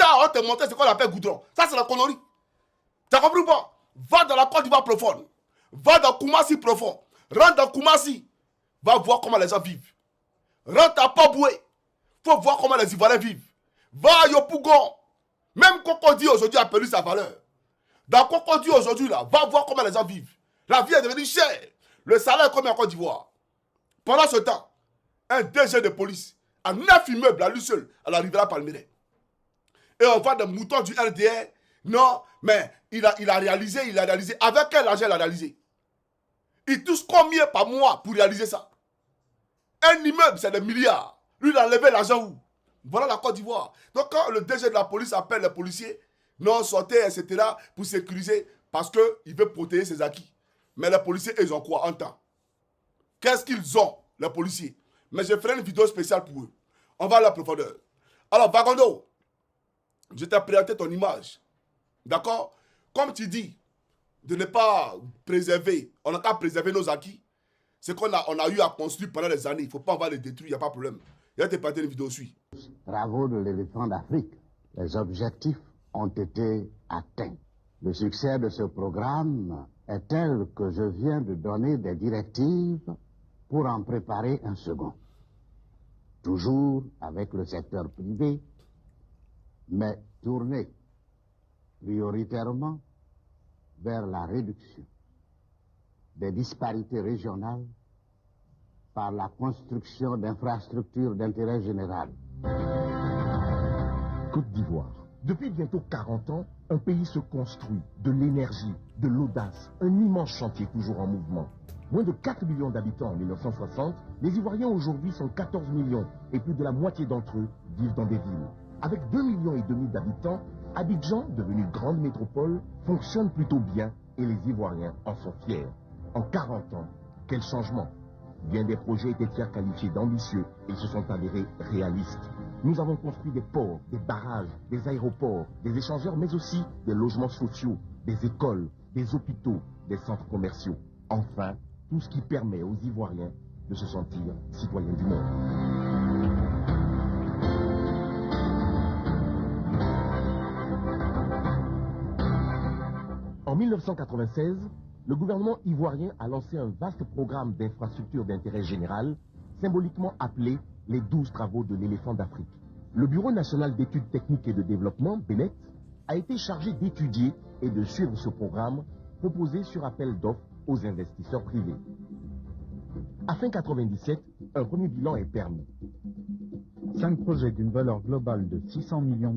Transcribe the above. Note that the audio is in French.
tard, on te montre ce qu'on appelle goudron. Ça, c'est la connerie. Tu as compris ou pas? Va dans la Côte d'Ivoire profonde. Va dans Koumassi profond. Rentre dans Koumassi. Va voir comment les gens vivent. Rentre à Paboué. Faut voir comment les Ivoiriens vivent. Va à Yopougon. Même Cocody aujourd'hui a perdu sa valeur. Dans Cocody aujourd'hui, là, va voir comment les gens vivent. La vie est devenue chère. Le salaire est combien en Côte d'Ivoire? Pendant ce temps, un DG de police a 9 immeubles à lui seul à la Riviera Palmeraie. Et on voit des moutons du RDR. Non, mais il a réalisé. Avec quel argent il a réalisé? Il touche combien par mois pour réaliser ça? Un immeuble, c'est des milliards. Lui, il a enlevé l'argent où? Voilà la Côte d'Ivoire. Donc, quand le DG de la police appelle les policiers, non, sortez, etc., pour sécuriser, parce qu'il veut protéger ses acquis. Mais les policiers, ils ont quoi en temps? Qu'est-ce qu'ils ont, les policiers? Mais je ferai une vidéo spéciale pour eux. On va à la profondeur. Alors, Vagando, je t'ai présenté ton image. D'accord? Comme tu dis, de ne pas préserver, on n'a qu'à préserver nos acquis. C'est qu'on a eu à construire pendant des années. Il ne faut pas, on va les détruire, il n'y a pas de problème. Je vais te présenter une vidéo suite. Travaux de l'éléphant d'Afrique. Les objectifs ont été atteints. Le succès de ce programme est tel que je viens de donner des directives pour en préparer un second. Toujours avec le secteur privé, mais tourné prioritairement vers la réduction des disparités régionales par la construction d'infrastructures d'intérêt général. Côte d'Ivoire. Depuis bientôt 40 ans, un pays se construit, de l'énergie, de l'audace, un immense chantier toujours en mouvement. Moins de 4 millions d'habitants en 1960, les Ivoiriens aujourd'hui sont 14 millions et plus de la moitié d'entre eux vivent dans des villes. Avec 2,5 millions d'habitants, Abidjan, devenue grande métropole, fonctionne plutôt bien et les Ivoiriens en sont fiers. En 40 ans, quel changement! Bien des projets étaient fiers qualifiés d'ambitieux et se sont avérés réalistes. Nous avons construit des ports, des barrages, des aéroports, des échangeurs, mais aussi des logements sociaux, des écoles, des hôpitaux, des centres commerciaux. Enfin, tout ce qui permet aux Ivoiriens de se sentir citoyens du monde. En 1996, le gouvernement ivoirien a lancé un vaste programme d'infrastructures d'intérêt général, symboliquement appelé les 12 travaux de l'éléphant d'Afrique. Le Bureau national d'études techniques et de développement, BNET, a été chargé d'étudier et de suivre ce programme proposé sur appel d'offres aux investisseurs privés. À fin 97, un premier bilan est permis. 5 projets d'une valeur globale de 600 millions